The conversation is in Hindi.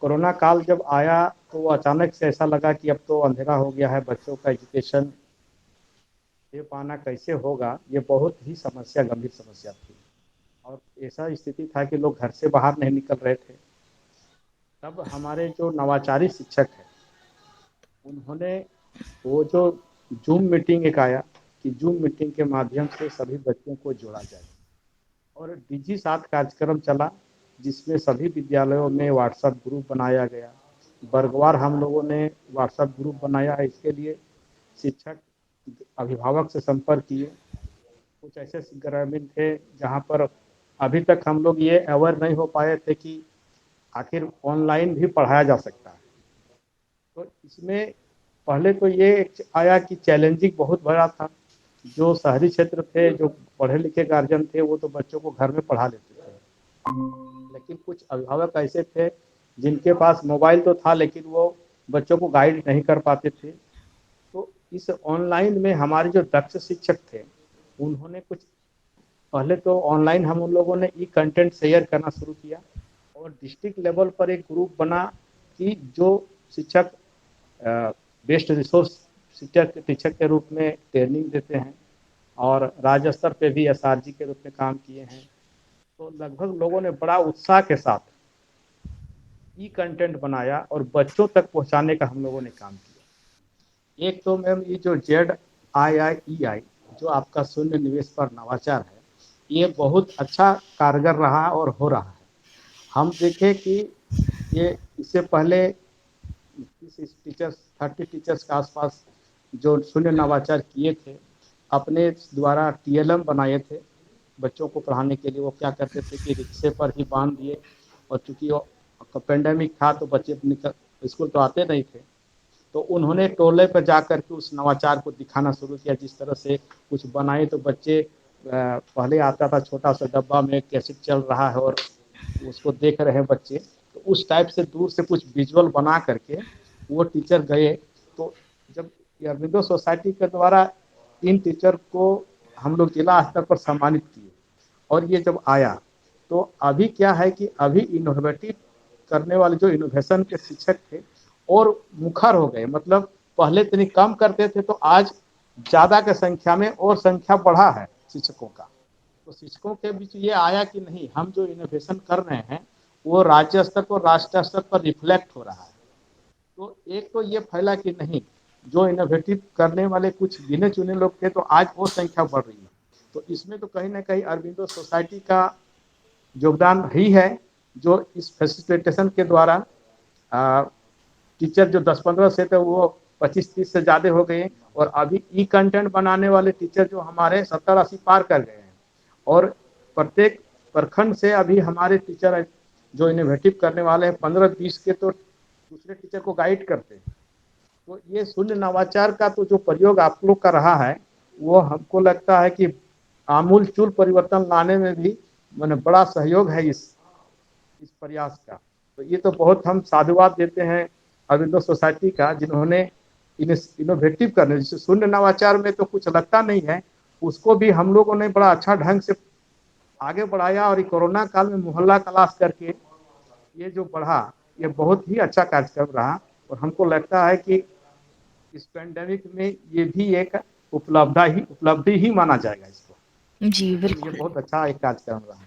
कोरोना काल जब आया तो वो अचानक से ऐसा लगा कि अब तो अंधेरा हो गया है, बच्चों का एजुकेशन दे पाना कैसे होगा, ये बहुत ही समस्या गंभीर समस्या थी। और ऐसा स्थिति था कि लोग घर से बाहर नहीं निकल रहे थे। तब हमारे जो नवाचारी शिक्षक हैं, उन्होंने वो जो जूम मीटिंग एक आया कि जूम मीटिंग के माध्यम से सभी बच्चों को जोड़ा जाए, और डिजी साथ कार्यक्रम चला, जिसमें सभी विद्यालयों में व्हाट्सएप ग्रुप बनाया गया। वर्गवार हम लोगों ने व्हाट्सएप ग्रुप बनाया। इसके लिए शिक्षक अभिभावक से संपर्क किए। कुछ ऐसे ग्रामीण थे जहाँ पर अभी तक हम लोग ये अवेयर नहीं हो पाए थे कि आखिर ऑनलाइन भी पढ़ाया जा सकता है। तो इसमें पहले तो ये आया कि चैलेंजिंग बहुत बड़ा था। जो शहरी क्षेत्र थे, जो पढ़े लिखे गार्जियन थे, वो तो बच्चों को घर में पढ़ा लेते थे। लेकिन कुछ अभिभावक ऐसे थे जिनके पास मोबाइल तो था, लेकिन वो बच्चों को गाइड नहीं कर पाते थे। तो इस ऑनलाइन में हमारे जो दक्ष शिक्षक थे, उन्होंने कुछ पहले तो ऑनलाइन हम उन लोगों ने ई कंटेंट शेयर करना शुरू किया, और डिस्ट्रिक्ट लेवल पर एक ग्रुप बना कि जो शिक्षक बेस्ट रिसोर्स टीचर के रूप में ट्रेनिंग देते हैं, और राज्य स्तर पे भी एसआरजी के रूप में काम किए हैं। तो लगभग लोगों ने बड़ा उत्साह के साथ ई कंटेंट बनाया और बच्चों तक पहुंचाने का हम लोगों ने काम किया। एक तो मैम ये जो ZIIEI, जो आपका शून्य निवेश पर नवाचार है, ये बहुत अच्छा कारगर रहा और हो रहा है। हम देखें कि ये इससे पहले 30 टीचर्स के आसपास जो शून्य नवाचार किए थे, अपने द्वारा TLM बनाए थे बच्चों को पढ़ाने के लिए। वो क्या करते थे कि रिक्शे पर ही बांध दिए, और चूंकि पेंडेमिक था तो बच्चे स्कूल तो आते नहीं थे, तो उन्होंने टोले पर जा कर के उस नवाचार को दिखाना शुरू किया। जिस तरह से कुछ बनाए तो बच्चे पहले आता था छोटा सा डब्बा में कैसेट चल रहा है और उसको देख रहे हैं बच्चे, तो उस टाइप से दूर से कुछ विजुअल बना करके वो टीचर गए। तो जब अरबिंदो सोसाइटी के द्वारा इन टीचर को हम लोग जिला स्तर पर सम्मानित किए, और ये जब आया तो अभी क्या है कि अभी इनोवेटिव करने वाले जो इनोवेशन के शिक्षक थे और मुखर हो गए। मतलब पहले इतनी कम करते थे, तो आज ज़्यादा के संख्या में और संख्या बढ़ा है शिक्षकों का। तो शिक्षकों के बीच ये आया कि नहीं, हम जो इनोवेशन कर रहे हैं वो राज्य स्तर पर राष्ट्रीय स्तर पर रिफ्लेक्ट हो रहा है। तो एक तो ये फैला कि नहीं, जो इनोवेटिव करने वाले कुछ गिने चुने लोग थे, तो आज वो संख्या बढ़ रही है। तो इसमें तो कहीं ना कहीं अरबिंदो सोसाइटी का योगदान ही है, जो इस फैसिलिटेशन के द्वारा टीचर जो 10-15 से थे वो 25-30 से ज़्यादा हो गए, और अभी ई कंटेंट बनाने वाले टीचर जो हमारे 70-80 पार कर गए हैं। और प्रत्येक प्रखंड से अभी हमारे टीचर जो इनोवेटिव करने वाले हैं 15-20 के, तो दूसरे टीचर को गाइड करते हैं। तो ये शून्य नवाचार का तो जो प्रयोग आप लोग का रहा है, वो हमको लगता है कि आमूल चूल परिवर्तन लाने में भी मैंने बड़ा सहयोग है इस प्रयास का। तो ये तो बहुत हम साधुवाद देते हैं अरविंदो सोसाइटी का, जिन्होंने इनोवेटिव करने, जैसे शून्य नवाचार में तो कुछ लगता नहीं है, उसको भी हम लोगों ने बड़ा अच्छा ढंग से आगे बढ़ाया। और कोरोना काल में मोहल्ला क्लास करके ये जो बढ़ा, ये बहुत ही अच्छा कार्यक्रम रहा। और हमको लगता है कि इस पेंडेमिक में ये भी एक उपलब्धि ही माना जाएगा इसको। जी तो ये बिल्कुल। बहुत अच्छा एक कार्यक्रम रहा।